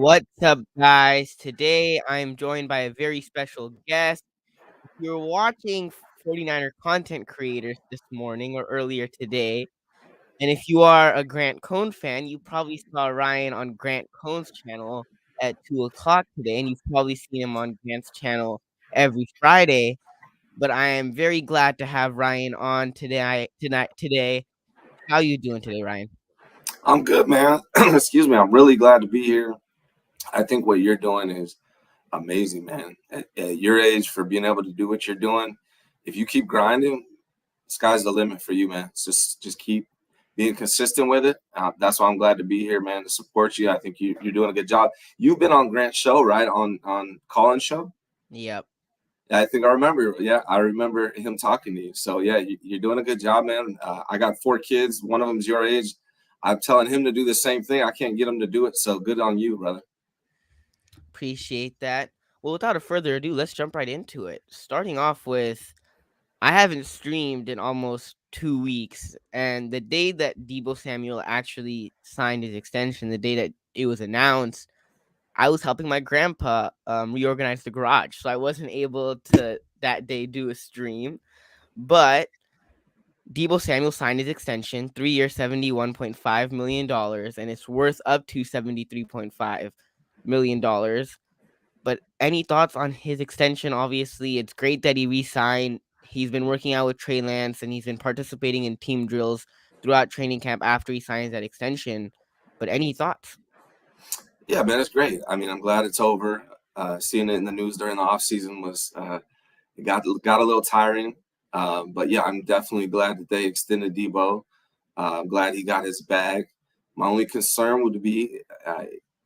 What's up, guys? Today I'm joined by a very special guest. If you're watching 49er content creators this morning or earlier today, and if you are a Grant Cohn fan, you probably saw Ryan on Grant Cohn's channel at 2 o'clock today, and you've probably seen him on Grant's channel every Friday. But I am very glad to have Ryan on today. How you doing today, Ryan? I'm good, man. Excuse me. I'm really glad to be here. I think what you're doing is amazing, man. At your age, for being able to do what you're doing, if you keep grinding, sky's the limit for you, man. It's just keep being consistent with it. That's why I'm glad to be here, man, to support you. I think you're doing a good job. You've been on Grant's show, right? On Colin's show. Yep. Yeah, I think I remember. Yeah, I remember him talking to you. So yeah, you're doing a good job, man. I got 4 kids. One of them's your age. I'm telling him to do the same thing. I can't get him to do it. So good on you, brother. Appreciate that. Well, without a further ado, let's jump right into it. Starting off with, I haven't streamed in almost 2 weeks, and the day that Debo Samuel actually signed his extension, the day that it was announced, I was helping my grandpa reorganize the garage, so I wasn't able to that day do a stream. But Debo Samuel signed his extension, 3 years, $71.5 million, and it's worth up to $73.5 million. But any thoughts on his extension? Obviously, it's great that he re-signed. He's been working out with Trey Lance, and he's been participating in team drills throughout training camp after he signs that extension. But any thoughts? Yeah, man, it's great. I mean, I'm glad it's over. Seeing it in the news during the off season was it got a little tiring. But yeah, I'm definitely glad that they extended Debo. I'm glad he got his bag. My only concern would be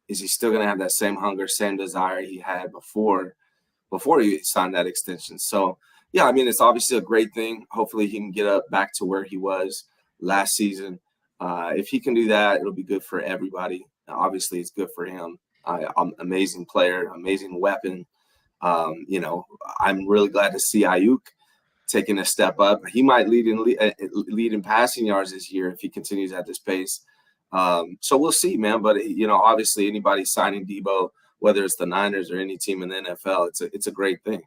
is he still going to have that same hunger, same desire he had before he signed that extension. So yeah, I mean, it's obviously a great thing. Hopefully, he can get up back to where he was last season. If he can do that, it'll be good for everybody. Obviously, it's good for him. Amazing player, amazing weapon. I'm really glad to see Ayuk taking a step up. He might lead in passing yards this year if he continues at this pace. So we'll see, man. But obviously, anybody signing Debo, whether it's the Niners or any team in the NFL, it's a great thing.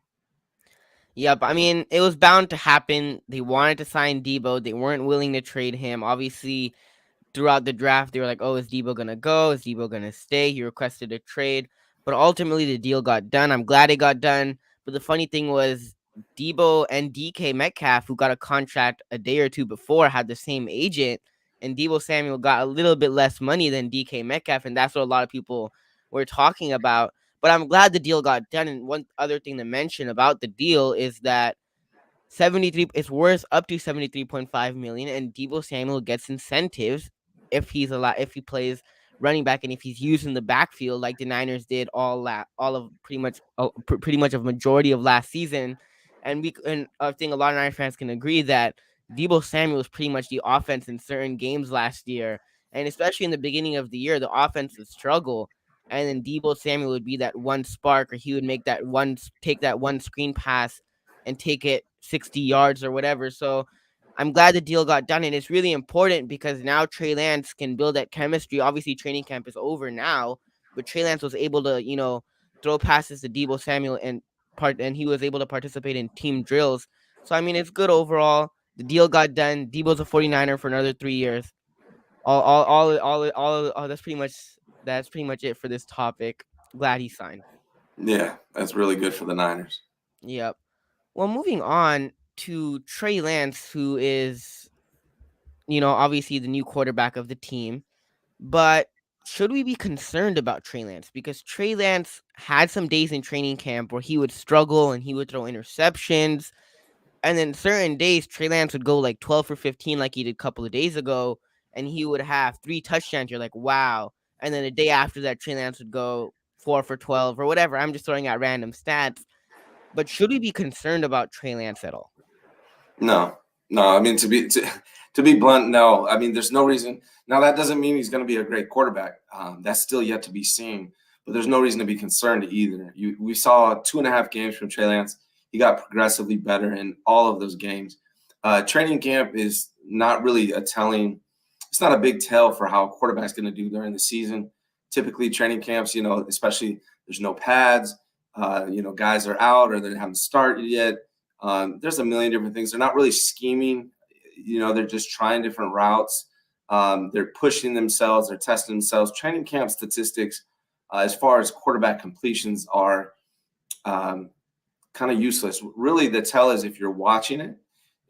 Yep, I mean, it was bound to happen. They wanted to sign Debo. They weren't willing to trade him. Obviously, throughout the draft, they were like, "Oh, is Debo gonna go? Is Debo gonna stay?" He requested a trade, but ultimately the deal got done. I'm glad it got done. But the funny thing was, Debo and DK Metcalf, who got a contract a day or two before, had the same agent, and Debo Samuel got a little bit less money than DK Metcalf, and that's what a lot of people were talking about. But I'm glad the deal got done. And one other thing to mention about the deal is that 73 it's worth up to 73.5 million, and Debo Samuel gets incentives if he plays running back, and if he's used in the backfield like the Niners did all of pretty much a majority of last season. And I think a lot of Niners fans can agree that Debo Samuel was pretty much the offense in certain games last year, and especially in the beginning of the year the offense would struggle, and then Debo Samuel would be that one spark, or he would take that one screen pass and take it 60 yards or whatever. So I'm glad the deal got done. And it's really important because now Trey Lance can build that chemistry. Obviously, training camp is over now, but Trey Lance was able to, throw passes to Debo Samuel and he was able to participate in team drills. So I mean, it's good overall. The deal got done. Debo's a 49er for another 3 years. All that's pretty much it for this topic. Glad he signed. Yeah, that's really good for the Niners. Yep. Well, moving on to Trey Lance, who is, obviously the new quarterback of the team. But should we be concerned about Trey Lance? Because Trey Lance had some days in training camp where he would struggle and he would throw interceptions. And then certain days, Trey Lance would go like 12 for 15, like he did a couple of days ago, and he would have 3 touchdowns. You're like, wow. And then the day after that, Trey Lance would go 4 for 12 or whatever. I'm just throwing out random stats. But should we be concerned about Trey Lance at all? No, no. I mean, to be blunt, no. I mean, there's no reason. Now that doesn't mean he's going to be a great quarterback. That's still yet to be seen. But there's no reason to be concerned either. We saw 2.5 games from Trey Lance. He got progressively better in all of those games. Training camp is not really a telling. It's not a big tell for how a quarterback's going to do during the season. typically training camps, especially there's no pads, guys are out or they haven't started yet. There's a million different things. They're not really scheming. They're just trying different routes. They're pushing themselves. They're testing themselves. Training camp statistics, as far as quarterback completions, are kind of useless. Really, the tell is if you're watching it,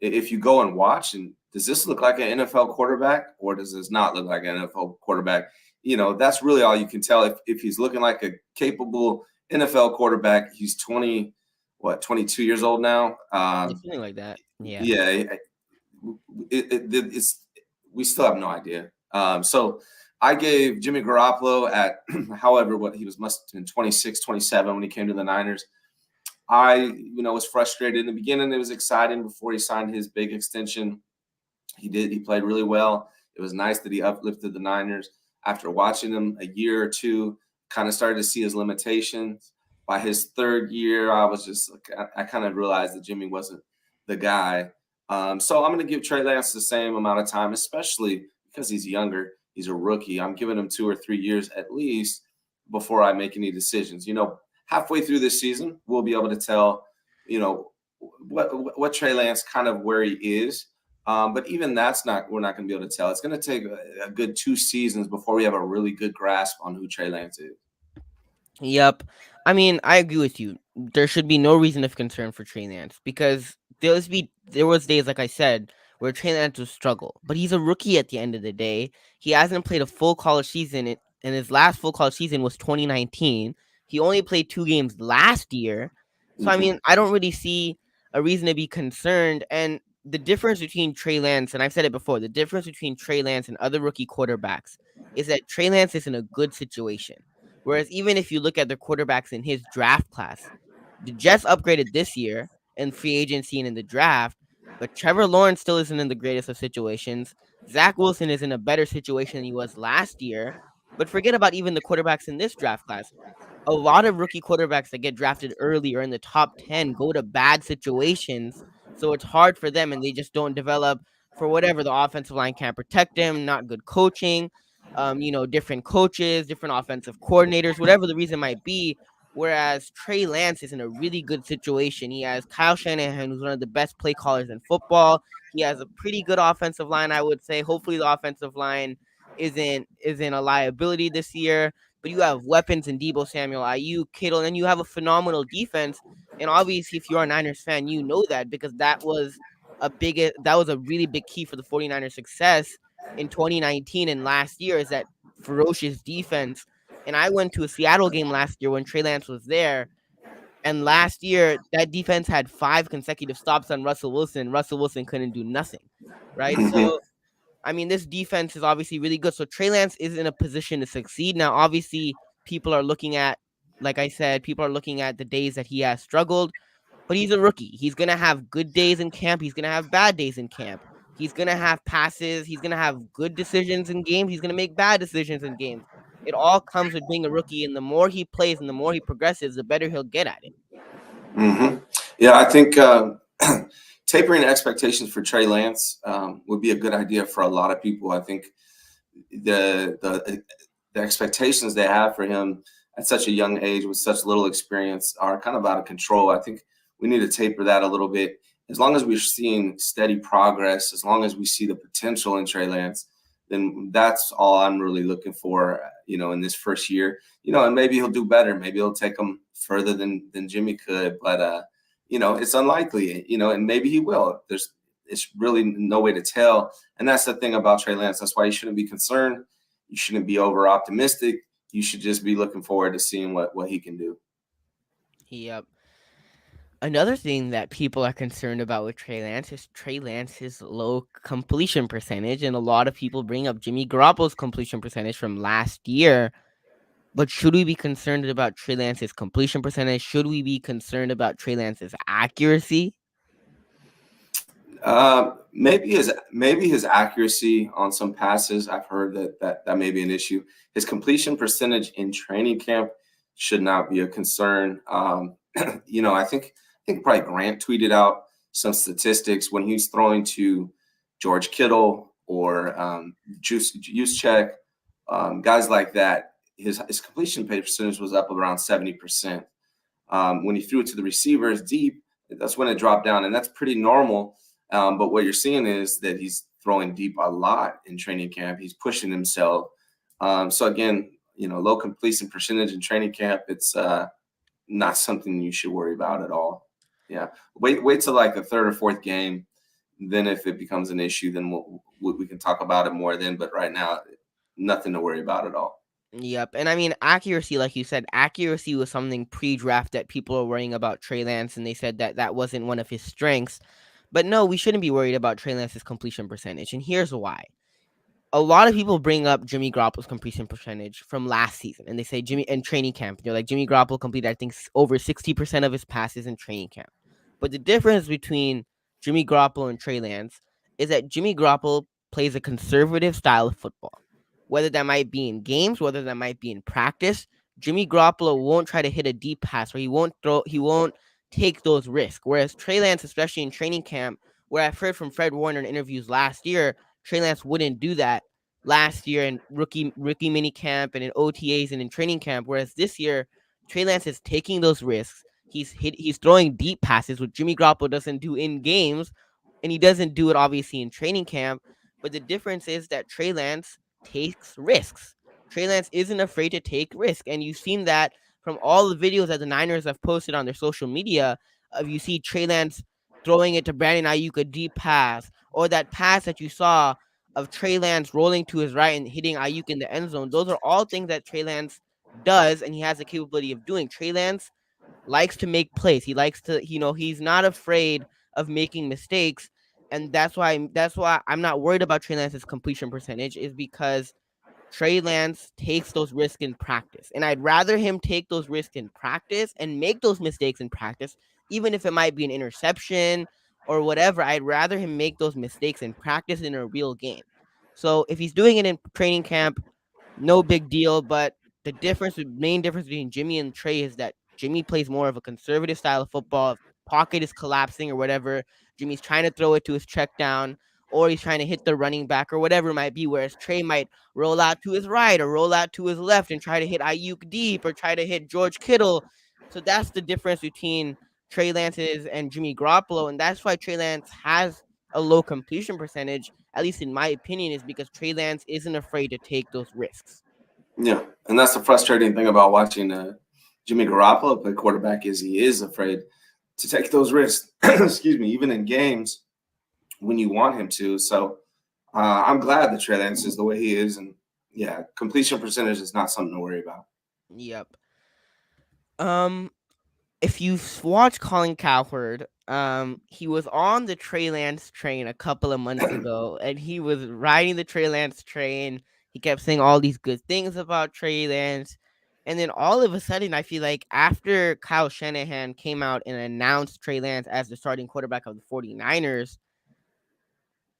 if you go and watch, and does this look like an NFL quarterback or does this not look like an NFL quarterback? That's really all you can tell. If he's looking like a capable NFL quarterback, he's 22 years old now. It's something like that. Yeah. Yeah, it's we still have no idea. So I gave Jimmy Garoppolo at however what he must have been 26, 27 when he came to the Niners. I was frustrated in the beginning. It was exciting before he signed his big extension. He played really well. It was nice that he uplifted the Niners. After watching him a year or two, kind of started to see his limitations. By his third year, I kind of realized that Jimmy wasn't the guy. So I'm going to give Trey Lance the same amount of time, especially because he's younger. He's a rookie. I'm giving him 2 or 3 years at least before I make any decisions. Halfway through this season, we'll be able to tell, what Trey Lance kind of where he is. But even we're not going to be able to tell. It's going to take a good 2 seasons before we have a really good grasp on who Trey Lance is. Yep. I mean, I agree with you. There should be no reason of concern for Trey Lance because there was days, like I said, where Trey Lance would struggle. But he's a rookie at the end of the day. He hasn't played a full college season, and his last full college season was 2019. He only played 2 games last year. So, I Mm-hmm. mean, I don't really see a reason to be concerned. And the difference between Trey Lance, and I've said it before, the difference between Trey Lance and other rookie quarterbacks is that Trey Lance is in a good situation. Whereas even if you look at the quarterbacks in his draft class, the Jets upgraded this year in free agency and in the draft, but Trevor Lawrence still isn't in the greatest of situations. Zach Wilson is in a better situation than he was last year. But forget about even the quarterbacks in this draft class. A lot of rookie quarterbacks that get drafted early or in the top 10 go to bad situations. So it's hard for them and they just don't develop for whatever the offensive line can't protect them, not good coaching, different coaches, different offensive coordinators, whatever the reason might be. Whereas Trey Lance is in a really good situation. He has Kyle Shanahan, who's one of the best play callers in football. He has a pretty good offensive line, I would say. Hopefully, the offensive line isn't a liability this year. But you have weapons in Debo Samuel, IU, Kittle, and you have a phenomenal defense. And obviously, if you're a Niners fan, you know that because that was a really big key for the 49ers success in 2019 and last year is that ferocious defense. And I went to a Seattle game last year when Trey Lance was there. And last year, that defense had 5 consecutive stops on Russell Wilson. Russell Wilson couldn't do nothing, right? Mm-hmm. So, I mean, this defense is obviously really good. So Trey Lance is in a position to succeed. Now, obviously, people are looking at, like I said, people are looking at the days that he has struggled. But he's a rookie. He's going to have good days in camp. He's going to have bad days in camp. He's going to have passes. He's going to have good decisions in games. He's going to make bad decisions in games. It all comes with being a rookie. And the more he plays and the more he progresses, the better he'll get at it. Mm-hmm. Yeah, I think tapering expectations for Trey Lance would be a good idea for a lot of people. I think the expectations they have for him at such a young age with such little experience are kind of out of control. I think we need to taper that a little bit. As long as we're seeing steady progress, as long as we see the potential in Trey Lance, then that's all I'm really looking for, in this first year. And maybe he'll do better. Maybe he'll take him further than Jimmy could. But it's unlikely, and maybe he will. It's really no way to tell. And that's the thing about Trey Lance. That's why you shouldn't be concerned. You shouldn't be over optimistic. You should just be looking forward to seeing what he can do. Yep. Another thing that people are concerned about with Trey Lance is Trey Lance's low completion percentage. And a lot of people bring up Jimmy Garoppolo's completion percentage from last year. But should we be concerned about Trey Lance's completion percentage? Should we be concerned about Trey Lance's accuracy? Maybe his accuracy on some passes. I've heard that may be an issue. His completion percentage in training camp should not be a concern. I think probably Grant tweeted out some statistics when he's throwing to George Kittle or Juice Check, guys like that. his completion percentage was up around 70%. When he threw it to the receivers deep, that's when it dropped down, and that's pretty normal. But what you're seeing is that he's throwing deep a lot in training camp. He's pushing himself. So again, low completion percentage in training camp, it's not something you should worry about at all. Yeah, wait till like the third or fourth game. Then if it becomes an issue, then we can talk about it more then. But right now, nothing to worry about at all. Yep. And I mean, accuracy, like you said, accuracy was something pre-draft that people are worrying about Trey Lance, and they said that that wasn't one of his strengths. But no, we shouldn't be worried about Trey Lance's completion percentage, and here's why. A lot of people bring up Jimmy Garoppolo's completion percentage from last season, and they say Jimmy in training camp. They're like Jimmy Garoppolo completed, I think, over 60% of his passes in training camp. But the difference between Jimmy Garoppolo and Trey Lance is that Jimmy Garoppolo plays a conservative style of football. Whether that might be in games, whether that might be in practice, Jimmy Garoppolo won't try to hit a deep pass, or he won't take those risks. Whereas Trey Lance, especially in training camp, where I've heard from Fred Warner in interviews last year, Trey Lance wouldn't do that last year in rookie mini camp and in OTAs and in training camp. Whereas this year, Trey Lance is taking those risks. He's throwing deep passes, which Jimmy Garoppolo doesn't do in games, and he doesn't do it obviously in training camp. But the difference is that Trey Lance takes risks. Trey Lance isn't afraid to take risk, and you've seen that from all the videos that the Niners have posted on their social media. Of you see Trey Lance throwing it to Brandon Ayuk a deep pass, or that pass that you saw of Trey Lance rolling to his right and hitting Ayuk in the end zone. Those are all things that Trey Lance does, and he has the capability of doing. Trey Lance likes to make plays. He likes to, he's not afraid of making mistakes, and that's why I'm not worried about Trey Lance's completion percentage, is because Trey Lance takes those risks in practice. And I'd rather him take those risks in practice and make those mistakes in practice, even if it might be an interception or whatever. I'd rather him make those mistakes in practice in a real game. So if he's doing it in training camp, no big deal. But the main difference between Jimmy and Trey is that Jimmy plays more of a conservative style of football. If pocket is collapsing or whatever, Jimmy's trying to throw it to his check down, or he's trying to hit the running back or whatever it might be. Whereas Trey might roll out to his right or roll out to his left and try to hit Ayuk deep or try to hit George Kittle. So that's the difference between Trey Lance's and Jimmy Garoppolo, and that's why Trey Lance has a low completion percentage, at least in my opinion, is because Trey Lance isn't afraid to take those risks. Yeah, and that's the frustrating thing about watching Jimmy Garoppolo play quarterback, is he is afraid to take those risks. Excuse me, even in games when you want him to. So I'm glad that Trey Lance is the way he is, and yeah, completion percentage is not something to worry about. Yep. Um, if you watch Colin Cowherd, he was on the Trey Lance train a couple of months ago, and he was riding the Trey Lance train. He kept saying all these good things about Trey Lance. And then all of a sudden, I feel like after Kyle Shanahan came out and announced Trey Lance as the starting quarterback of the 49ers,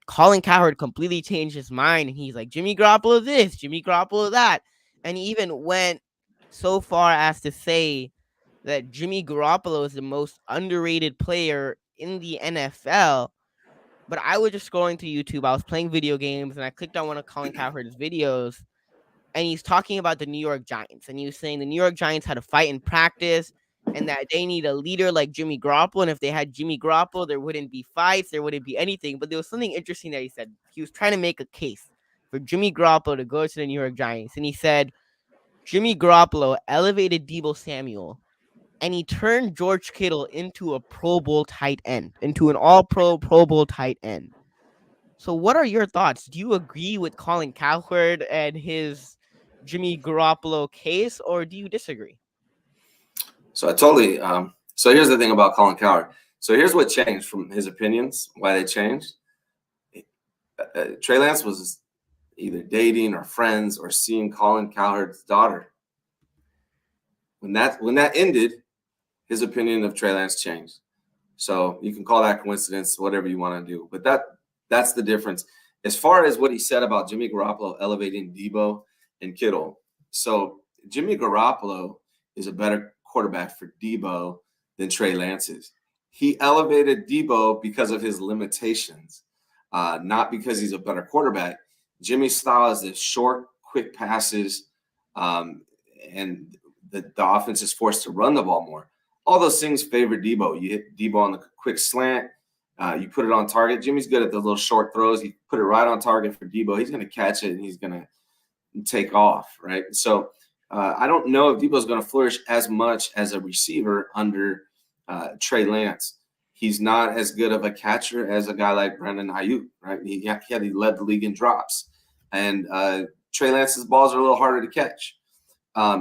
Colin Cowherd completely changed his mind, and he's like, Jimmy Garoppolo this, Jimmy Garoppolo that. And he even went so far as to say that Jimmy Garoppolo is the most underrated player in the NFL. But I was just scrolling through YouTube. I was playing video games, and I clicked on one of Colin Cowherd's videos, and he's talking about the New York Giants. And he was saying the New York Giants had a fight in practice, and that they need a leader like Jimmy Garoppolo. And if they had Jimmy Garoppolo, there wouldn't be fights, there wouldn't be anything. But there was something interesting that he said. He was trying to make a case for Jimmy Garoppolo to go to the New York Giants. And he said Jimmy Garoppolo elevated Deebo Samuel, and he turned George Kittle into a Pro Bowl tight end, into an all-pro Pro Bowl tight end. So what are your thoughts? Do you agree with Colin Cowherd and his Jimmy Garoppolo case, or do you disagree? So I totally. So here's the thing about Colin Cowherd. So here's what changed from his opinions. Why they changed. Trey Lance was either dating or friends or seeing Colin Cowherd's daughter. When that ended, his opinion of Trey Lance changed. So you can call that coincidence, whatever you want to do. But that's the difference. As far as what he said about Jimmy Garoppolo elevating Deebo and Kittle. So Jimmy Garoppolo is a better quarterback for Deebo than Trey Lance is. He elevated Deebo because of his limitations, not because he's a better quarterback. Jimmy's style is the short, quick passes, um, and the offense is forced to run the ball more. All those things favor Debo. You hit Debo on the quick slant, you put it on target. Jimmy's good at the little short throws. You put it right on target for Debo. He's going to catch it and he's going to take off, right? So I don't know if Debo's going to flourish as much as a receiver under Trey Lance. He's not as good of a catcher as a guy like Brandon Ayuk, right? He led the league in drops, and Trey Lance's balls are a little harder to catch.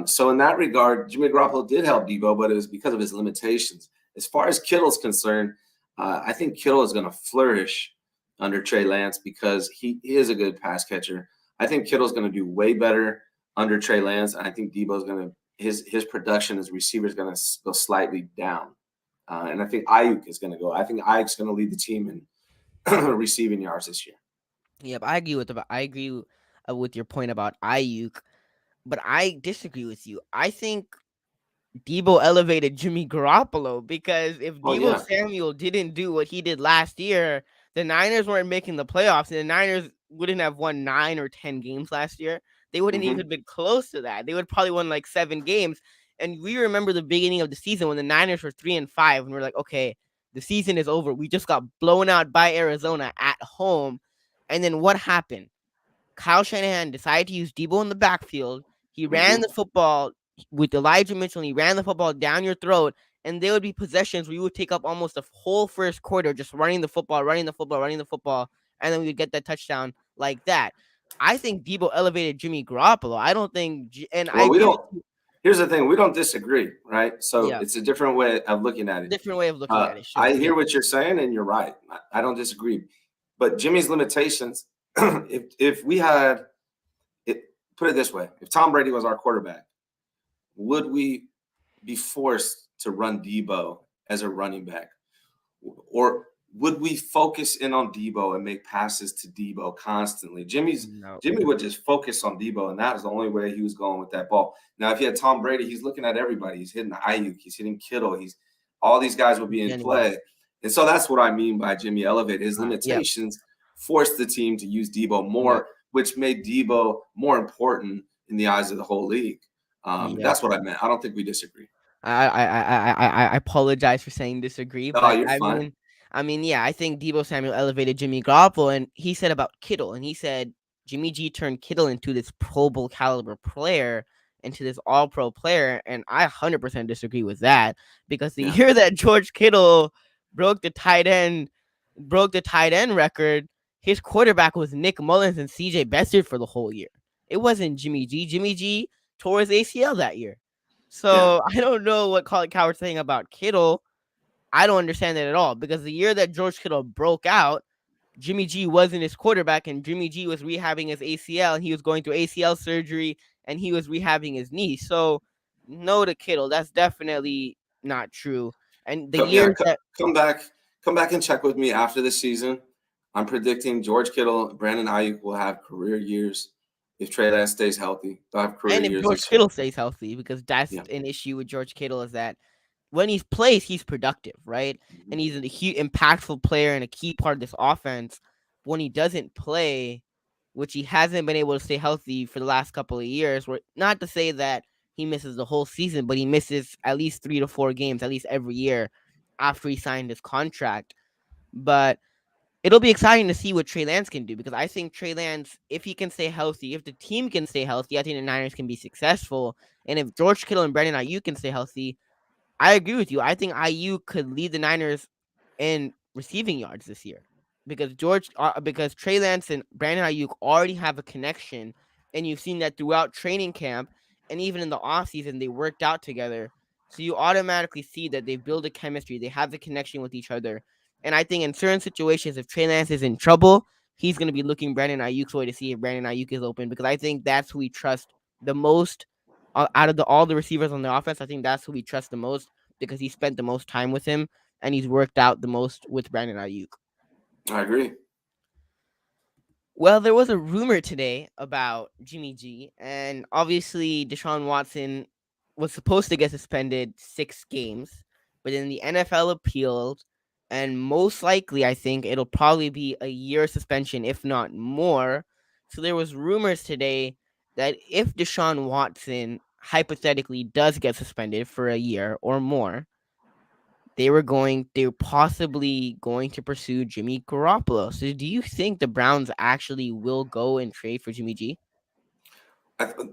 So in that regard, Jimmy Garoppolo did help Debo, but it was because of his limitations. As far as Kittle's concerned, I think Kittle is going to flourish under Trey Lance because he is a good pass catcher. I think Kittle's going to do way better under Trey Lance, and I think Debo's going to his production as a receiver is going to go slightly down. And I think Ayuk is going to go. I think Ayuk's going to lead the team in receiving yards this year. Yep, I agree with your point about Ayuk, but I disagree with you. I think Debo elevated Jimmy Garoppolo because if Oh Debo yeah. Samuel didn't do what he did last year, the Niners weren't making the playoffs, and the Niners wouldn't have won 9 or 10 games last year. They wouldn't Mm-hmm. even been close to that. They would probably won like 7 games. And we remember the beginning of the season when the Niners were 3-5, and we're like, okay, the season is over. We just got blown out by Arizona at home. And then what happened? Kyle Shanahan decided to use Debo in the backfield. He ran Mm-hmm. the football with Elijah Mitchell. And he ran the football down your throat, and there would be possessions where you would take up almost a whole first quarter just running the football, running the football, running the football, and then we would get that touchdown like that. I think Debo elevated Jimmy Garoppolo. I don't think, and I Well, we agree with don't. you. Here's the thing: we don't disagree, right? So Yeah, it's a different way of looking at it. different way of looking at it. I Sure. hear Yeah. what you're saying, and you're right. I don't disagree. But Jimmy's limitations. If we had it, put it this way: if Tom Brady was our quarterback, would we be forced to run Debo as a running back? Or would we focus in on Debo and make passes to Debo constantly? No. Jimmy would just focus on Debo, and that was the only way he was going with that ball. Now, if you had Tom Brady, he's looking at everybody. He's hitting Ayuk, he's hitting Kittle, he's all these guys will be in Anybody. play. And so that's what I mean by Jimmy elevated. His Yep. limitations forced the team to use Debo Yep. more, which made Debo more important in the eyes of the whole league. Yep. That's what I meant. I don't think we disagree. I apologize for saying disagree, Oh, but you're fine. yeah, I think Debo Samuel elevated Jimmy Garoppolo, and he said about Kittle, and he said Jimmy G turned Kittle into this Pro Bowl caliber player, into this All Pro player, and I 100% disagree with that because the Yeah. year that George Kittle broke the tight end, broke the tight end record, his quarterback was Nick Mullins and C.J. Beathard for the whole year. It wasn't Jimmy G. Jimmy G tore his ACL that year. Yeah. So I don't know what Colin Coward's saying about Kittle. I don't understand that at all because the year that George Kittle broke out, Jimmy G wasn't his quarterback, and Jimmy G was rehabbing his ACL, and he was going through ACL surgery, and he was rehabbing his knee. So no to Kittle. That's definitely not true. And the Come, yeah, years that come back, come back and check with me after the season. I'm predicting George Kittle, Brandon Ayuk will have career years if Trey Lance stays healthy. They'll have career and if years George this year. Kittle stays healthy, because that's Yeah. an issue with George Kittle is that when he plays, he's productive, right? Mhm. And he's a huge, impactful player and a key part of this offense. When he doesn't play, which he hasn't been able to stay healthy for the last couple of years, where not to say that he misses the whole season, but he misses at least 3 to 4 games, at least every year after he signed his contract. But it'll be exciting to see what Trey Lance can do because I think Trey Lance, if he can stay healthy, if the team can stay healthy, I think the Niners can be successful. And if George Kittle and Brandon Ayuk can stay healthy, I agree with you. I think IU could lead the Niners in receiving yards this year because Trey Lance and Brandon Ayuk already have a connection, and you've seen that throughout training camp and even in the offseason they worked out together. So you automatically see that they build a chemistry, they have the connection with each other. And I think in certain situations, if Trey Lance is in trouble, he's going to be looking Brandon Ayuk's way to see if Brandon Ayuk is open because I think that's who we trust the most out of all the receivers on the offense. I think that's who we trust the most because he spent the most time with him and he's worked out the most with Brandon Ayuk. I agree. Well, there was a rumor today about Jimmy G, and obviously Deshaun Watson was supposed to get suspended 6 games, but then the NFL appealed, and most likely, I think it'll probably be a year suspension, if not more. So there was rumors today that if Deshaun Watson hypothetically does get suspended for a year or more, they're possibly going to pursue Jimmy Garoppolo. So do you think the Browns actually will go and trade for Jimmy G?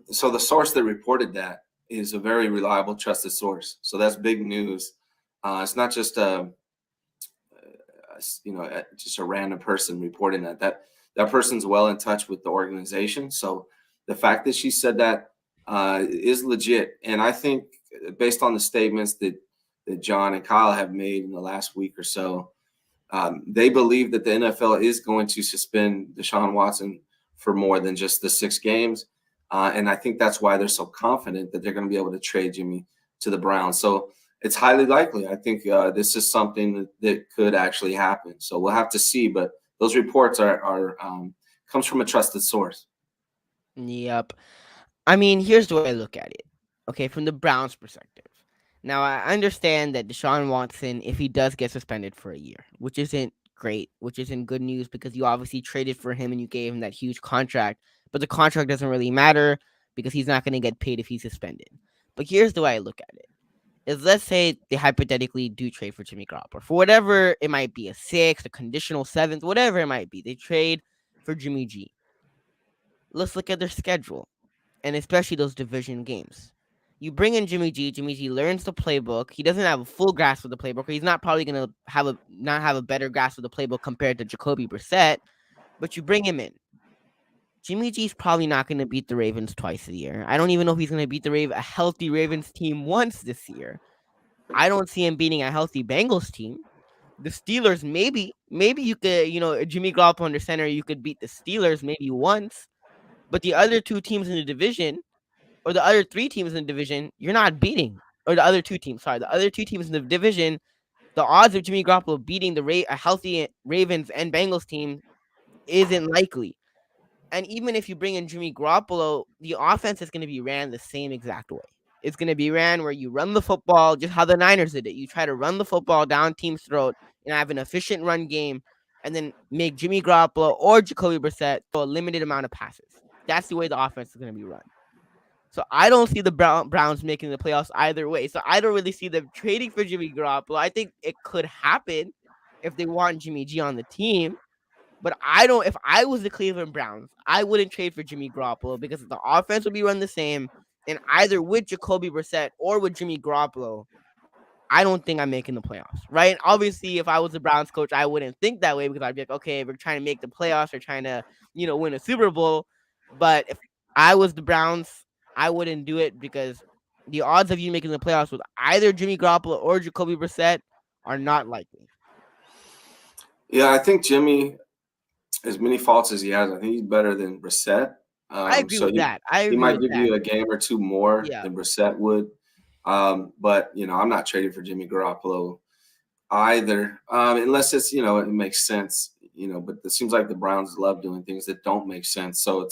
So the source that reported that is a very reliable, trusted source. So that's big news. It's not just just a random person reporting that. That person's well in touch with the organization. So the fact that she said that is legit, and I think based on the statements that John and Kyle have made in the last week or so, they believe that the NFL is going to suspend Deshaun Watson for more than just the 6 games. And I think that's why they're so confident that they're going to be able to trade Jimmy to the Browns. So it's highly likely. I think this is something that could actually happen. So we'll have to see. But those reports are comes from a trusted source. Yep. I mean, here's the way I look at it. Okay, from the Browns' perspective. Now, I understand that Deshaun Watson, if he does get suspended for a year, which isn't great, which isn't good news because you obviously traded for him and you gave him that huge contract, but the contract doesn't really matter because he's not going to get paid if he's suspended. But here's the way I look at it. Is let's say they hypothetically do trade for Jimmy Garoppolo for whatever it might be, a sixth, a conditional seventh, whatever it might be. They trade for Jimmy G. Let's look at their schedule and especially those division games. You bring in Jimmy G. Jimmy G learns the playbook. He doesn't have a full grasp of the playbook. He's not probably gonna have a better grasp of the playbook compared to Jacoby Brissett. But you bring him in. Jimmy G's probably not gonna beat the Ravens twice a year. I don't even know if he's gonna beat a healthy Ravens team once this year. I don't see him beating a healthy Bengals team. The Steelers, maybe you could, Jimmy Garoppolo under center, you could beat the Steelers maybe once. But the other two teams in the division, or the other three teams in the division, you're not beating. Or the other two teams, sorry, the other two teams in the division, the odds of Jimmy Garoppolo beating a healthy Ravens and Bengals team isn't likely. And even if you bring in Jimmy Garoppolo, the offense is going to be ran the same exact way. It's going to be ran where you run the football, just how the Niners did it. You try to run the football down team's throat and have an efficient run game, and then make Jimmy Garoppolo or Jacoby Brissett throw a limited amount of passes. That's the way the offense is going to be run. So I don't see the Browns making the playoffs either way. So I don't really see them trading for Jimmy Garoppolo. I think it could happen if they want Jimmy G on the team. But I don't. If I was the Cleveland Browns, I wouldn't trade for Jimmy Garoppolo because the offense would be run the same, and either with Jacoby Brissett or with Jimmy Garoppolo, I don't think I'm making the playoffs. Right? And obviously, if I was the Browns coach, I wouldn't think that way because I'd be like, okay, we're trying to make the playoffs, we're trying to, win a Super Bowl. But if I was the Browns, I wouldn't do it because the odds of you making the playoffs with either Jimmy Garoppolo or Jacoby Brissett are not likely. Yeah, I think Jimmy, as many faults as he has, I think he's better than Brissett. I agree So with he that. I he agree might with give that. you a game or two more Yeah. than Brissett would. But I'm not trading for Jimmy Garoppolo either, unless it makes sense. But it seems like the Browns love doing things that don't make sense. So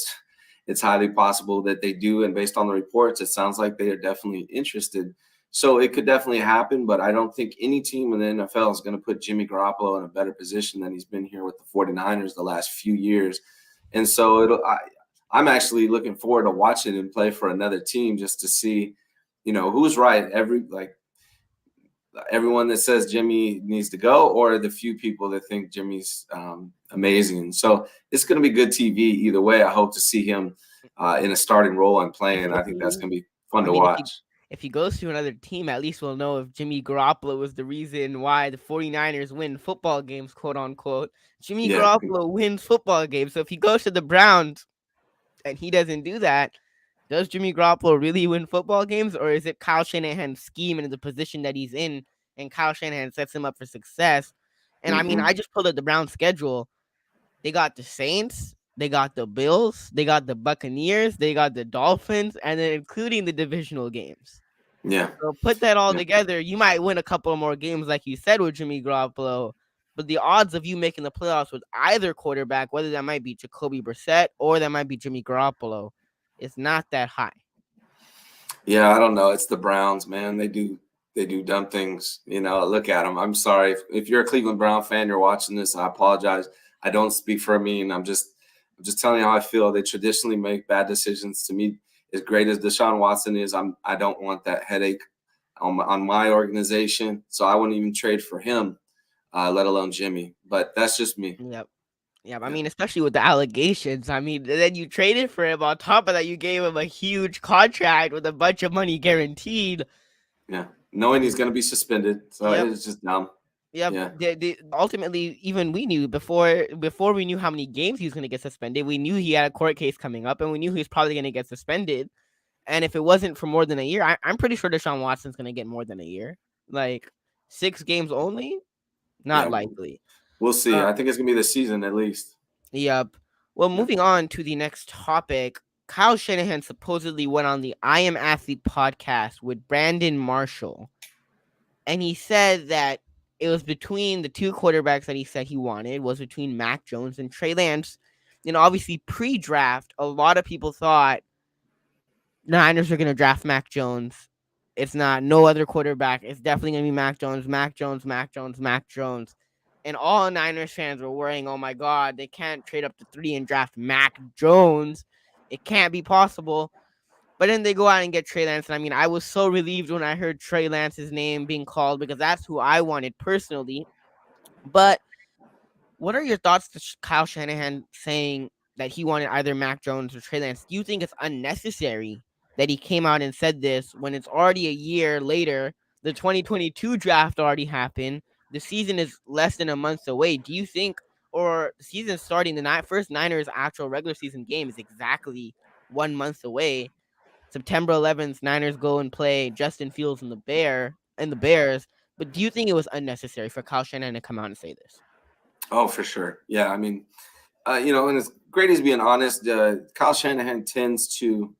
it's highly possible that they do. And based on the reports, it sounds like they are definitely interested. So it could definitely happen, but I don't think any team in the NFL is going to put Jimmy Garoppolo in a better position than he's been here with the 49ers the last few years. And so I'm actually looking forward to watching him play for another team just to see, who's right. Everyone that says Jimmy needs to go, or the few people that think Jimmy's amazing. So it's going to be good TV either way. I hope to see him in a starting role and playing. I think that's going to be fun I to mean, watch. if he goes to another team, at least we'll know if Jimmy Garoppolo was the reason why the 49ers win football games, quote unquote. Jimmy Yeah, Garoppolo wins football games. So if he goes to the Browns and he doesn't do that, does Jimmy Garoppolo really win football games, or is it Kyle Shanahan's scheme and the position that he's in, and Kyle Shanahan sets him up for success? And I mean, mm-hmm. I just pulled up the Browns schedule. They got the Saints, they got the Bills, they got the Buccaneers, they got the Dolphins, and then including the divisional games. Yeah, So put that all yeah. together, you might win a couple more games, like you said, with Jimmy Garoppolo. But the odds of you making the playoffs with either quarterback, whether that might be Jacoby Brissett or that might be Jimmy Garoppolo, is not that high. Yeah, I don't know. It's the Browns, man. They do dumb things. Look at them. I'm sorry if you're a Cleveland Brown fan, you're watching this. I apologize. I don't speak for Amin. I'm just I'm just telling you how I feel. They traditionally make bad decisions. To me, as great as Deshaun Watson is, I don't want that headache on my organization. So I wouldn't even trade for him, let alone Jimmy. But that's just me. Yep. Yeah, I Yeah. mean, especially with the allegations. I mean, then you traded for him. On top of that, you gave him a huge contract with a bunch of money guaranteed. Yeah. Knowing he's going to be suspended. So Yep. it's just dumb. Yep. Yeah. Ultimately, even we knew before we knew how many games he was going to get suspended. We knew he had a court case coming up, and we knew he was probably going to get suspended. And if it wasn't for more than a year, I'm pretty sure Deshaun Watson's going to get more than a year. Like 6 games only, not Yeah. likely. We'll see. Uh, I think it's going to be the season at least. yep. Well, Yeah. moving on to the next topic, Kyle Shanahan supposedly went on the I Am Athlete podcast with Brandon Marshall, and he said that it was between the two quarterbacks that he said he wanted was between Mac Jones and Trey Lance. And obviously, pre-draft, a lot of people thought Niners are going to draft Mac Jones. It's not no other quarterback. It's definitely going to be Mac Jones, Mac Jones, Mac Jones, Mac Jones. And all Niners fans were worrying, oh my God, they can't trade up to 3 and draft Mac Jones. It can't be possible. But then they go out and get Trey Lance. And I mean, I was so relieved when I heard Trey Lance's name being called because that's who I wanted personally. But what are your thoughts to Kyle Shanahan saying that he wanted either Mac Jones or Trey Lance? Do you think it's unnecessary that he came out and said this when it's already a year later? The 2022 draft already happened. The season is less than a month away. Do you think, or the season starting, the first Niners actual regular season game is exactly 1 month away? September 11th, Niners go and play Justin Fields and the Bears. But do you think it was unnecessary for Kyle Shanahan to come out and say this? Oh, for sure. Yeah. I mean, and as great as being honest, Kyle Shanahan tends to,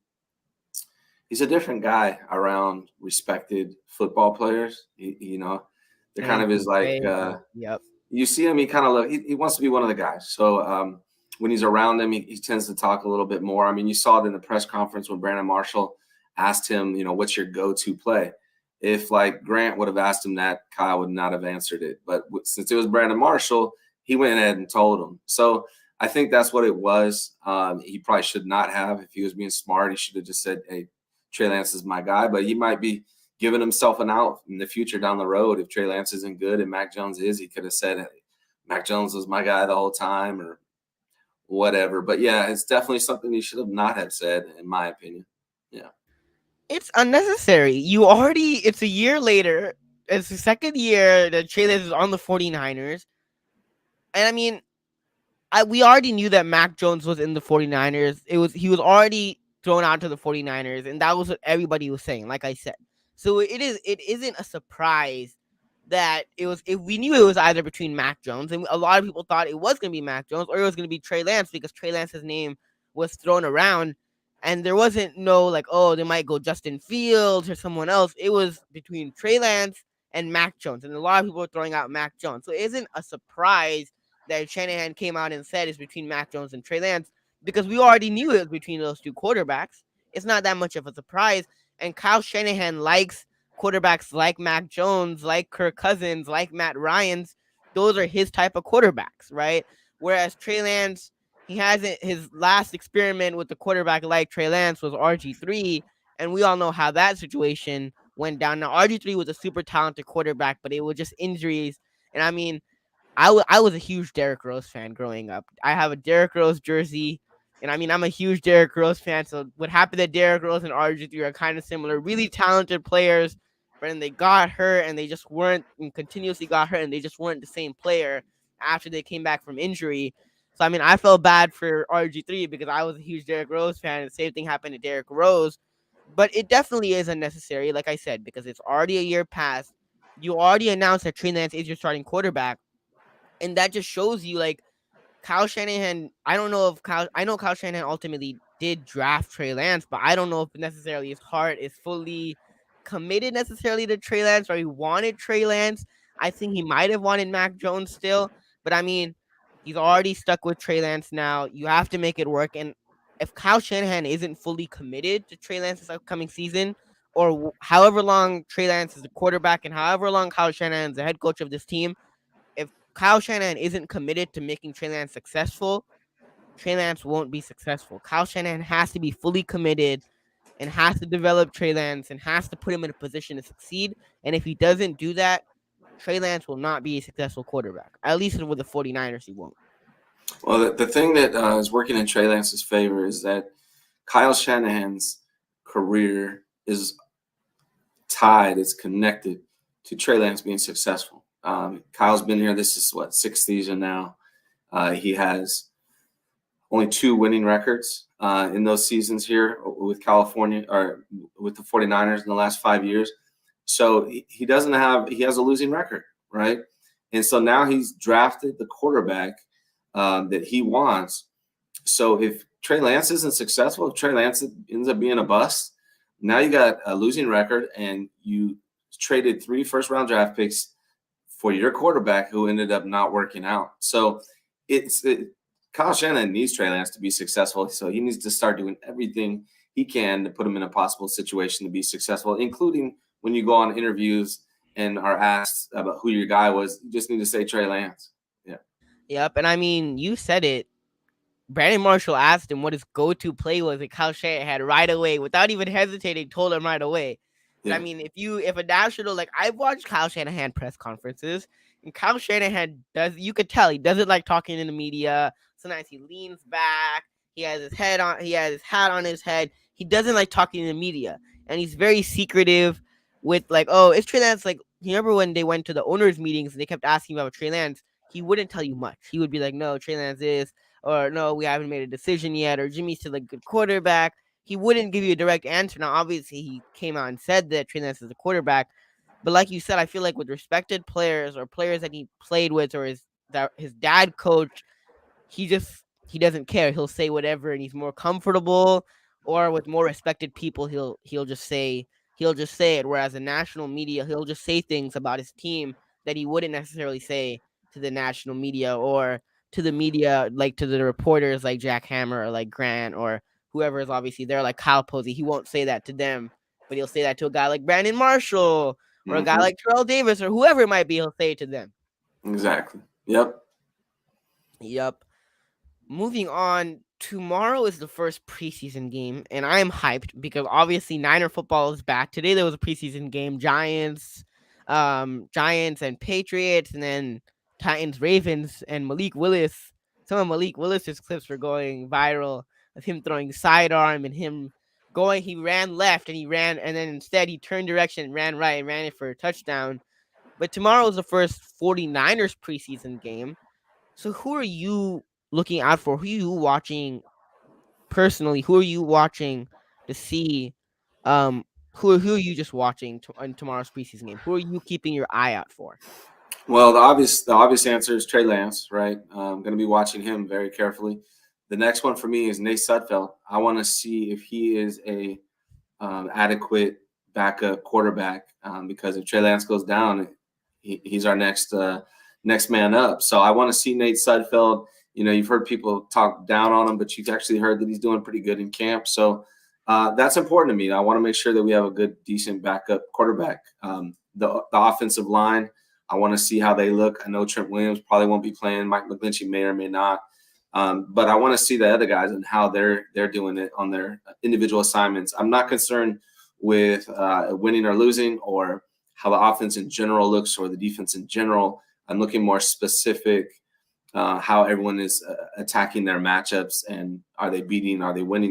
he's a different guy around respected football players. They're kind of Thank his you. like, There you go. Yep. you see him, he kind of he wants to be one of the guys. So when he's around them, he tends to talk a little bit more. I mean, you saw it in the press conference when Brandon Marshall asked him, what's your go-to play? If like Grant would have asked him that, Kyle would not have answered it. But since it was Brandon Marshall, he went ahead and told him. So I think that's what it was. He probably should not have. If he was being smart, he should have just said, hey, Trey Lance is my guy. But he might be giving himself an out in the future down the road. If Trey Lance isn't good and Mac Jones is, he could have said, hey, Mac Jones was my guy the whole time or whatever. But yeah, it's definitely something he should have not have said, in my opinion. Yeah. It's unnecessary. It's a year later. It's the second year that Trey Lance is on the 49ers. And I mean, we already knew that Mac Jones was in the 49ers. He was already thrown out to the 49ers, and that was what everybody was saying, like I said. So it isn't a surprise that it was if we knew it was either between Mac Jones, and a lot of people thought it was gonna be Mac Jones or it was gonna be Trey Lance because Trey Lance's name was thrown around and there wasn't no like, oh, they might go Justin Fields or someone else. It was between Trey Lance and Mac Jones, and a lot of people were throwing out Mac Jones. So it isn't a surprise that Shanahan came out and said is between Mac Jones and Trey Lance because we already knew it was between those two quarterbacks. It's not that much of a surprise. And Kyle Shanahan likes quarterbacks like Mac Jones, like Kirk Cousins, like Matt Ryan's. Those are his type of quarterbacks, right? Whereas Trey Lance, he hasn't. His last experiment with the quarterback like Trey Lance was RG3, and we all know how that situation went down. Now RG3 was a super talented quarterback, but it was just injuries. And I mean, I was a huge Derrick Rose fan growing up. I have a Derrick Rose jersey, and I mean I'm a huge Derrick Rose fan. So what happened to Derrick Rose and RG3 are kind of similar, really talented players, but then they got hurt and they just weren't and continuously got hurt and they just weren't the same player after they came back from injury. So I mean I felt bad for RG3 because I was a huge Derrick Rose fan, and the same thing happened to Derrick Rose. But it definitely is unnecessary, like I said, because it's already a year past. You already announced that Trey Lance is your starting quarterback, and that just shows you like Kyle Shanahan. I know Kyle Shanahan ultimately did draft Trey Lance, but I don't know if necessarily his heart is fully committed necessarily to Trey Lance or he wanted Trey Lance. I think he might have wanted Mac Jones still, but I mean, he's already stuck with Trey Lance now. You have to make it work. And if Kyle Shanahan isn't fully committed to Trey Lance this upcoming season, or however long Trey Lance is the quarterback and however long Kyle Shanahan is the head coach of this team, if Kyle Shanahan isn't committed to making Trey Lance successful, Trey Lance won't be successful. Kyle Shanahan has to be fully committed and has to develop Trey Lance and has to put him in a position to succeed. And if he doesn't do that, Trey Lance will not be a successful quarterback. At least with the 49ers, he won't. Well, the thing that is working in Trey Lance's favor is that Kyle Shanahan's career is tied, it's connected to Trey Lance being successful. Kyle's been here. This is what, sixth season now. He has only 2 winning records in those seasons here with California or with the 49ers in the last 5 years. So he doesn't have, he has a losing record, right? And so now he's drafted the quarterback that he wants. So if Trey Lance isn't successful, if Trey Lance ends up being a bust, now you got a losing record and you traded 3 first-round draft picks for your quarterback who ended up not working out. So Kyle Shanahan needs Trey Lance to be successful. So he needs to start doing everything he can to put him in a possible situation to be successful, including when you go on interviews and are asked about who your guy was, you just need to say Trey Lance. Yeah. Yep. And I mean, you said it. Brandon Marshall asked him what his go-to play was, and Kyle Shanahan had right away, without even hesitating, told him right away. And I Yeah. mean, if a national, like, I've watched Kyle Shanahan press conferences, and Kyle Shanahan you could tell he doesn't like talking in the media. Sometimes he leans back, he has his hat on his head. He doesn't like talking in the media, and he's very secretive with, like, oh, it's Trey Lance. Like, you remember when they went to the owners meetings and they kept asking about Trey Lance? He wouldn't tell you much. He would be like, no, Trey Lance is, or no, we haven't made a decision yet, or Jimmy's still a good quarterback. He wouldn't give you a direct answer. Now, obviously, he came out and said that Trey Lance is a quarterback, but like you said, I feel like with respected players or players that he played with or his dad coach, he doesn't care. He'll say whatever, and he's more comfortable. Or with more respected people, he'll just say it. Whereas in national media, he'll just say things about his team that he wouldn't necessarily say to the national media or to the media, like to the reporters like Jack Hammer or like Grant or whoever is obviously there, like Kyle Posey. He won't say that to them, but he'll say that to a guy like Brandon Marshall or a guy Mm-hmm. like Terrell Davis or whoever it might be. He'll say it to them. Exactly. Yep. Yep. Moving on, tomorrow is the first preseason game, and I am hyped because obviously Niner football is back. Today there was a preseason game, Giants and Patriots, and then Titans, Ravens, and Malik Willis. Some of Malik Willis's clips were going viral of him throwing sidearm and him going. He ran left and he ran, and then instead he turned direction and ran right and ran it for a touchdown. But tomorrow is the first 49ers preseason game. So who are you looking out for? Who are you watching personally? Who are you watching to see? Um, who are you just watching in tomorrow's preseason game? Who are you keeping your eye out for? Well, the obvious answer is Trey Lance, right? I'm going to be watching him very carefully. The next one for me is Nate Sudfeld. I want to see if he is a adequate backup quarterback because if Trey Lance goes down, he's our next man up. So I want to see Nate Sudfeld. You know, you've heard people talk down on him, but you've actually heard that he's doing pretty good in camp. So that's important to me. I want to make sure that we have a good, decent backup quarterback. The offensive line, I want to see how they look. I know Trent Williams probably won't be playing. Mike McGlinchey may or may not. But I want to see the other guys and how they're doing it on their individual assignments. I'm not concerned with winning or losing or how the offense in general looks or the defense in general. I'm looking more specific how everyone is attacking their matchups and are they winning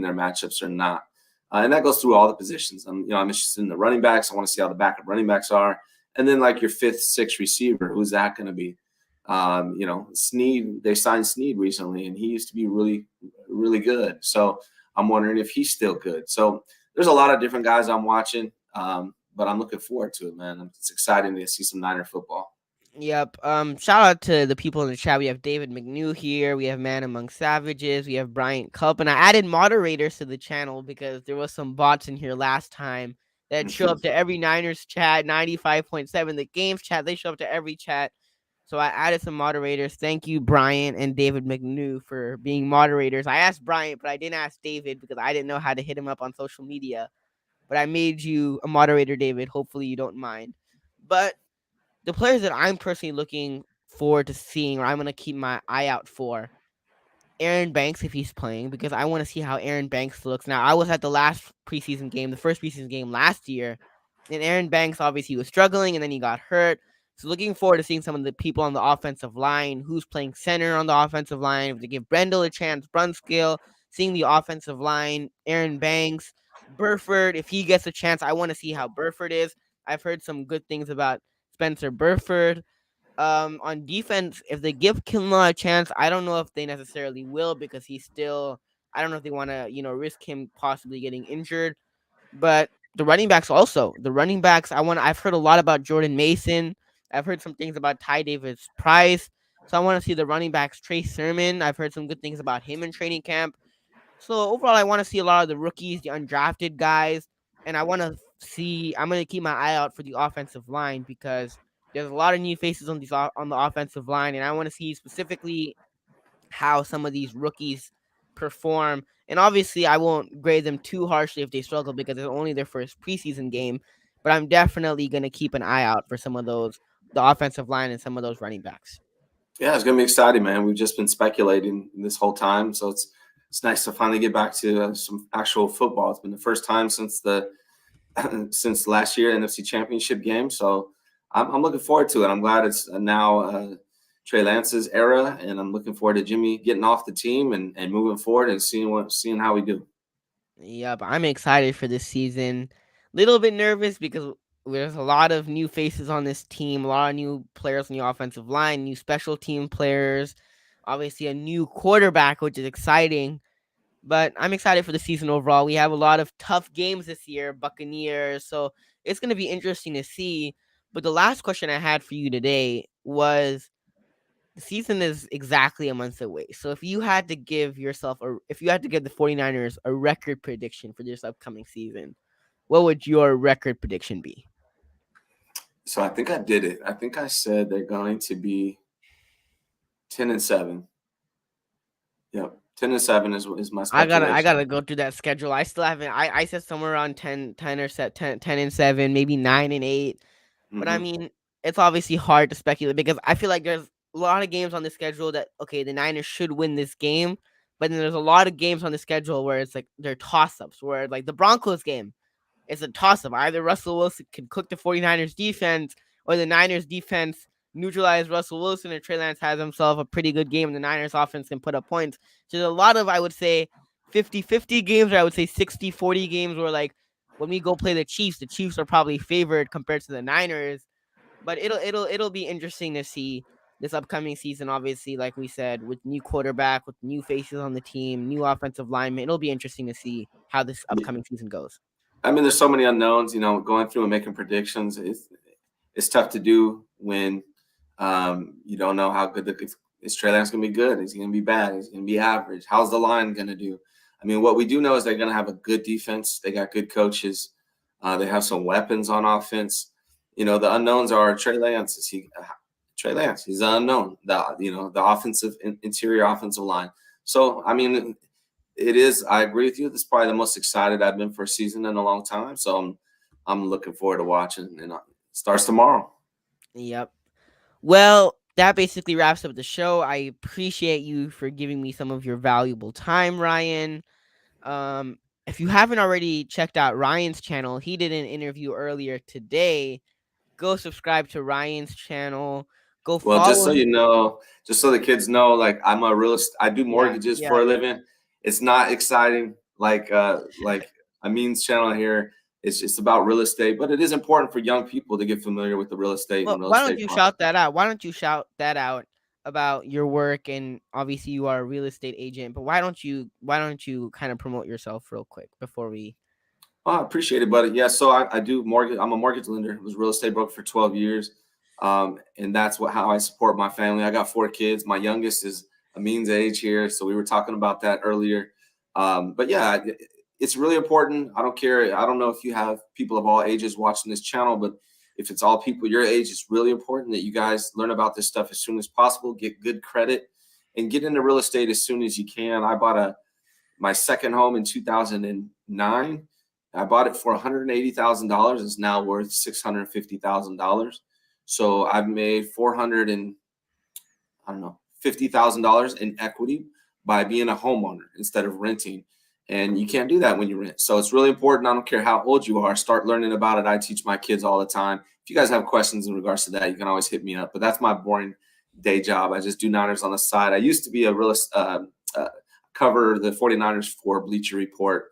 their matchups or not. And that goes through all the positions. I'm interested in the running backs. I want to see how the backup running backs are. And then like your fifth, sixth receiver, who's that going to be? Snead, they signed Snead recently, and he used to be really, really good. So I'm wondering if he's still good. So there's a lot of different guys I'm watching, but I'm looking forward to it, man. It's exciting to see some Niner football. Yep. Shout out to the people in the chat. We have David McNew here. We have Man Among Savages. We have Bryant Culp, and I added moderators to the channel because there was some bots in here last time that show up to every Niners chat, 95.7, the games chat. They show up to every chat. So I added some moderators. Thank you, Bryant and David McNew, for being moderators. I asked Bryant, but I didn't ask David because I didn't know how to hit him up on social media. But I made you a moderator, David. Hopefully you don't mind. But the players that I'm personally looking forward to seeing, or I'm going to keep my eye out for, Aaron Banks if he's playing because I want to see how Aaron Banks looks. Now, I was at the last preseason game, the first preseason game last year, and Aaron Banks obviously was struggling and then he got hurt. So looking forward to seeing some of the people on the offensive line, who's playing center on the offensive line, if they give Brendel a chance, Brunskill, seeing the offensive line, Aaron Banks, Burford, if he gets a chance, I want to see how Burford is. I've heard some good things about Spencer Burford. On defense, if they give Kinlaw a chance, I don't know if they necessarily will because he's still. I don't know if they want to, risk him possibly getting injured. But the running backs also, the running backs. I've heard a lot about Jordan Mason. I've heard some things about Ty Davis Price. So I want to see the running backs. Trey Sermon. I've heard some good things about him in training camp. So overall, I want to see a lot of the rookies, the undrafted guys, and I want to see. I'm going to keep my eye out for the offensive line because there's a lot of new faces on on the offensive line, and I want to see specifically how some of these rookies perform. And obviously, I won't grade them too harshly if they struggle because it's only their first preseason game. But I'm definitely going to keep an eye out for some of those, the offensive line and some of those running backs. Yeah, it's gonna be exciting, man. We've just been speculating this whole time, so it's nice to finally get back to some actual football. It's been the first time since the since last year NFC Championship game, so I'm looking forward to it. I'm glad it's now Trey Lance's era, and I'm looking forward to Jimmy getting off the team and moving forward and seeing how we do. Yep, I'm excited for this season. Little bit nervous because there's a lot of new faces on this team, a lot of new players on the offensive line, new special team players, obviously a new quarterback, which is exciting. But I'm excited for the season overall. We have a lot of tough games this year, Buccaneers, so it's going to be interesting to see. But the last question I had for you today was the season is exactly a month away. So if you had to give the 49ers a record prediction for this upcoming season, what would your record prediction be? So I think I did it. I think I said they're going to be 10-7. Yep, 10-7 is my I speculation. gotta go through that schedule. I still haven't. I said somewhere around 10 or set 10-7, maybe 9-8. But I Hmm. mean, it's obviously hard to speculate because I feel like there's a lot of games on the schedule that okay, the Niners should win this game, but then there's a lot of games on the schedule where it's like they're toss ups. Where like the Broncos game, it's a toss up. Either Russell Wilson can cook the 49ers defense or the Niners defense neutralize Russell Wilson and Trey Lance has himself a pretty good game and the Niners offense can put up points. So there's a lot of, I would say, 50-50 games, or I would say 60-40 games where like when we go play the Chiefs are probably favored compared to the Niners. But it'll be interesting to see this upcoming season, obviously, like we said, with new quarterback, with new faces on the team, new offensive linemen. It'll be interesting to see how this upcoming season goes. I mean, there's so many unknowns. Going through and making predictions it's tough to do when you don't know how good is Trey Lance going to be good? Is he going to be bad? Is he going to be average? How's the line going to do? I mean, what we do know is they're going to have a good defense. They got good coaches. They have some weapons on offense. The unknowns are Trey Lance. Is he Trey Lance? He's the unknown. The offensive interior offensive line. So I mean, it is. I agree with you. This is probably the most excited I've been for a season in a long time. So I'm looking forward to watching. And it starts tomorrow. Yep. Well, that basically wraps up the show. I appreciate you for giving me some of your valuable time, Ryan. Um, if you haven't already checked out Ryan's channel, he did an interview earlier today. Go subscribe to Ryan's channel. Go Well, just follow so him. you know, just so the kids know, like I do Yeah, mortgages yeah. for a living. It's not exciting like Amin's channel here. It's just about real estate, but it is important for young people to get familiar with the real estate Well, and real why don't estate you shout process. that out? Why don't you shout that out about your work? And obviously, you are a real estate agent, but why don't you kind of promote yourself real quick before we? Oh, I appreciate it, buddy. Yeah, so I do mortgage. I'm a mortgage lender. I was a real estate broker for 12 years, and that's how I support my family. I got 4 kids. My youngest is Amin's age here, so we were talking about that earlier. But yeah, it's really important. I don't care. I don't know if you have people of all ages watching this channel, but if it's all people your age, it's really important that you guys learn about this stuff as soon as possible. Get good credit, and get into real estate as soon as you can. I bought my second home in 2009. I bought it for $180,000. It's now worth $650,000. So I've made 400 and I don't know $50,000 in equity. by being a homeowner instead of renting. And you can't do that when you rent. So it's really important. I don't care how old you are, start learning about it. I teach my kids all the time. If you guys have questions in regards to that, you can always hit me up. But that's my boring day job. I just do Niners on the side. I used to be a real cover the 49ers for Bleacher Report.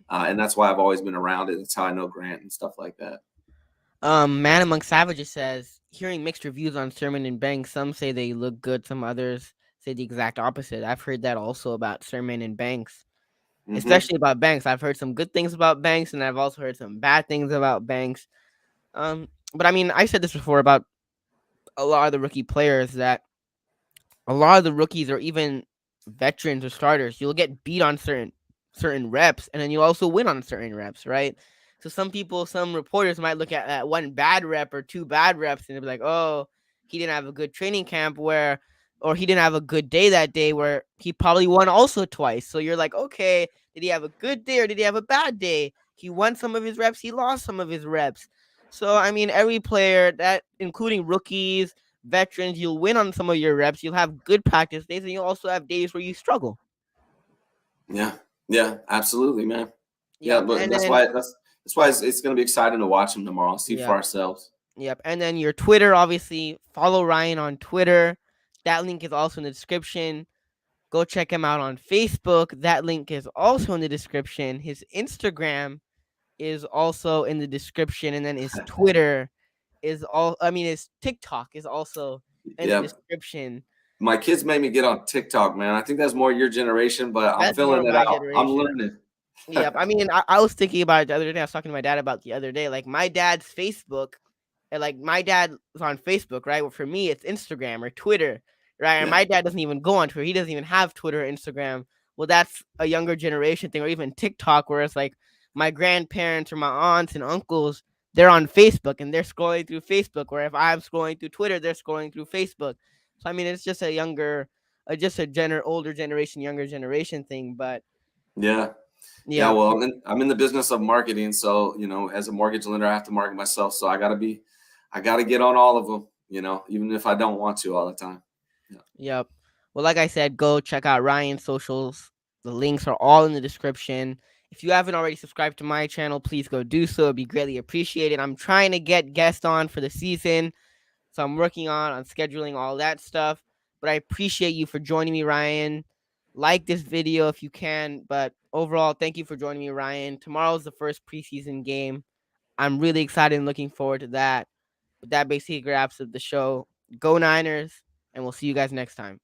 And that's why I've always been around it. That's how I know Grant and stuff like that. Man Among Savages says, hearing mixed reviews on Sermon and Banks. Some say they look good, some others say the exact opposite. I've heard that also about Sermon and Banks, Mm-hmm. especially about Banks. I've heard some good things about Banks, and I've also heard some bad things about Banks. But I mean, I said this before about a lot of the rookie players that a lot of the rookies or even veterans or starters, you'll get beat on certain reps, and then you also win on certain reps, right? So some reporters might look at that one bad rep or two bad reps and they'll be like, "Oh, he didn't have a good training camp where, or he didn't have a good day that day where he probably won also twice." So you're like, "Okay, did he have a good day or did he have a bad day? He won some of his reps, he lost some of his reps." So I mean, every player that, including rookies, veterans, you'll win on some of your reps. You'll have good practice days, and you'll also have days where you struggle. Yeah, yeah, absolutely, man. Yeah, Yep, but and then that's why it's going to be exciting to watch him tomorrow. See for yep, ourselves. yep, and then your Twitter. Obviously, follow Ryan on Twitter. That link is also in the description. Go check him out on Facebook. That link is also in the description. His Instagram is also in the description, and then his Twitter is all. I mean, his TikTok is also in the Yeah, description. my kids made me get on TikTok, man. I think that's more your generation, but I'm That's more filling of it my out. I'm generation. learning. Yep. I mean, I was thinking about it the other day. I was talking to my dad about the other day. Like my dad's Facebook, and like my dad is on Facebook, right? Well, for me, it's Instagram or Twitter, right? And Yeah, my dad doesn't even go on Twitter. He doesn't even have Twitter or Instagram. Well, that's a younger generation thing, or even TikTok, where it's like my grandparents or my aunts and uncles, they're on Facebook and they're scrolling through Facebook. Where if I'm scrolling through Twitter, they're scrolling through Facebook. So I mean, it's just a younger, just a older generation, younger generation thing. But yeah, yeah. yeah, Well, I'm in the business of marketing, so as a mortgage lender, I have to market myself. So I gotta get on all of them. Even if I don't want to all the time. Yeah, yep. Well, like I said, go check out Ryan's socials. The links are all in the description. If you haven't already subscribed to my channel, please go do so. It'd be greatly appreciated. I'm trying to get guests on for the season, so I'm working on scheduling all that stuff. But I appreciate you for joining me, Ryan. Like this video if you can. But overall, thank you for joining me, Ryan. Tomorrow's the first preseason game. I'm really excited and looking forward to that. But that basically wraps up the show. Go Niners, and we'll see you guys next time.